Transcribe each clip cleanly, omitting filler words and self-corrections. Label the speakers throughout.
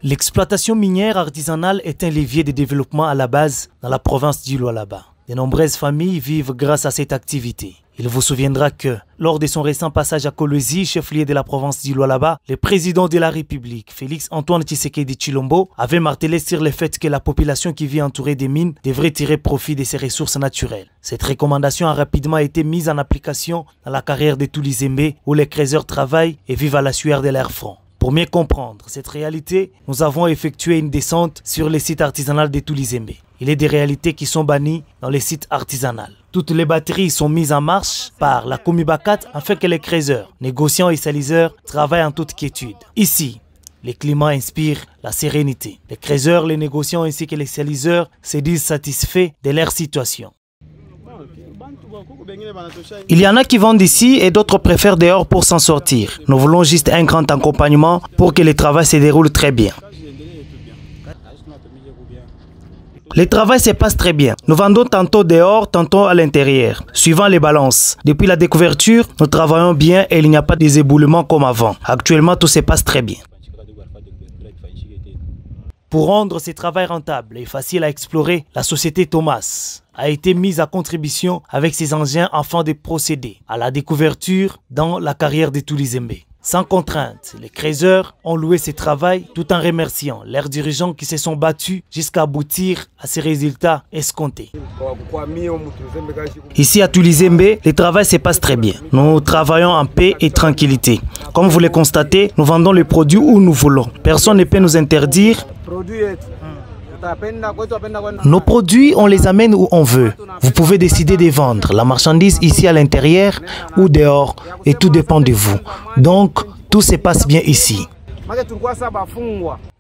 Speaker 1: L'exploitation minière artisanale est un levier de développement à la base dans la province du Lualaba. De nombreuses familles vivent grâce à cette activité. Il vous souviendra que, lors de son récent passage à Kolwezi, chef-lieu de la province du Lualaba, le président de la République, Félix Antoine Tshisekedi Tshilombo, avait martelé sur le fait que la population qui vit entourée des mines devrait tirer profit de ses ressources naturelles. Cette recommandation a rapidement été mise en application dans la carrière de Tulizembe, où les creuseurs travaillent et vivent à la sueur de leur front. Pour mieux comprendre cette réalité, nous avons effectué une descente sur le site artisanal de Tulizembe. Il est des réalités qui sont bannies dans les sites artisanaux. Toutes les batteries sont mises en marche par la Komibakat afin que les creuseurs, négociants et saliseurs travaillent en toute quiétude. Ici, le climat inspire la sérénité. Les creuseurs, les négociants ainsi que les saliseurs se disent satisfaits de leur situation. Il y en a qui vendent ici et d'autres préfèrent dehors pour s'en sortir. Nous voulons juste un grand accompagnement pour que le travail se déroule très bien. Le travail se passe très bien. Nous vendons tantôt dehors, tantôt à l'intérieur, suivant les balances. Depuis la découverture, nous travaillons bien et il n'y a pas des éboulements comme avant. Actuellement, tout se passe très bien. Pour rendre ce travail rentable et facile à explorer, la société Thomas a été mise à contribution avec ses engins afin de procéder à la découverture dans la carrière de Tulizembe. Sans contrainte, les creuseurs ont loué ce travail tout en remerciant leurs dirigeants qui se sont battus jusqu'à aboutir à ces résultats escomptés. Ici à Tulizembe, le travail se passe très bien. Nous travaillons en paix et tranquillité. Comme vous le constatez, nous vendons les produits où nous voulons. Personne ne peut nous interdire. Nos produits, on les amène où on veut. Vous pouvez décider de vendre la marchandise ici à l'intérieur ou dehors et tout dépend de vous. Donc, tout se passe bien ici.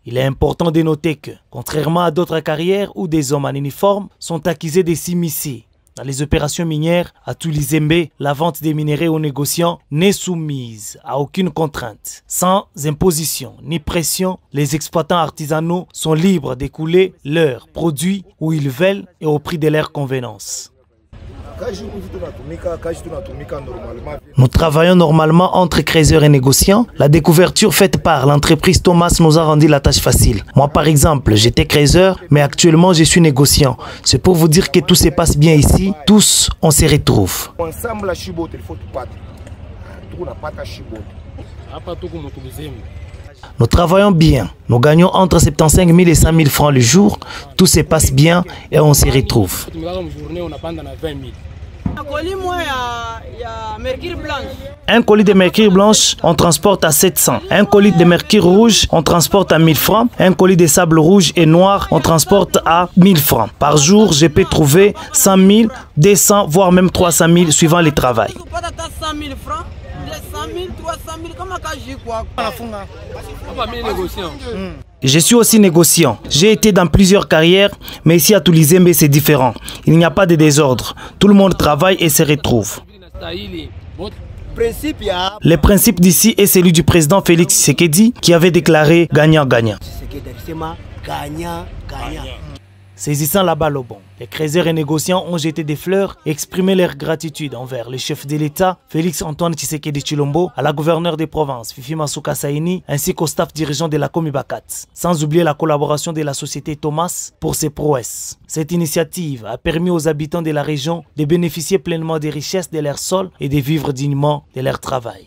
Speaker 1: Il est important de noter que, contrairement à d'autres carrières où des hommes en uniforme sont accusés de s'immiscer dans les opérations minières, à Tulizembe, la vente des minerais aux négociants n'est soumise à aucune contrainte. Sans imposition ni pression, les exploitants artisanaux sont libres d'écouler leurs produits où ils veulent et au prix de leur convenance. Nous travaillons normalement entre creuseurs et négociants. La découverture faite par l'entreprise Thomas nous a rendu la tâche facile. Moi par exemple, j'étais creuseur, mais actuellement je suis négociant. C'est pour vous dire que tout se passe bien ici. Tous, on se retrouve. Nous travaillons bien. Nous gagnons entre 75 000 et 100 000 francs le jour. Tout se passe bien et on se retrouve. Un colis de mercure blanche, on transporte à 700. Un colis de mercure rouge, on transporte à 1000 francs. Un colis de sable rouge et noir, on transporte à 1000 francs. Par jour, je peux trouver 100 000, 200, voire même 300 000 suivant le travail. Je suis aussi négociant. J'ai été dans plusieurs carrières, mais ici à Tulizembe c'est différent. Il n'y a pas de désordre. Tout le monde travaille et se retrouve. Le principe d'ici est celui du président Félix Tshisekedi qui avait déclaré gagnant-gagnant. Saisissant la balle au bon, les creuseurs et négociants ont jeté des fleurs et exprimé leur gratitude envers le chef de l'État, Félix Antoine Tshisekedi Tshilombo, à la gouverneure des provinces, Fifi Masuka Saini, ainsi qu'au staff dirigeant de la Komibakat. Sans oublier la collaboration de la société Thomas pour ses prouesses. Cette initiative a permis aux habitants de la région de bénéficier pleinement des richesses de leur sol et de vivre dignement de leur travail.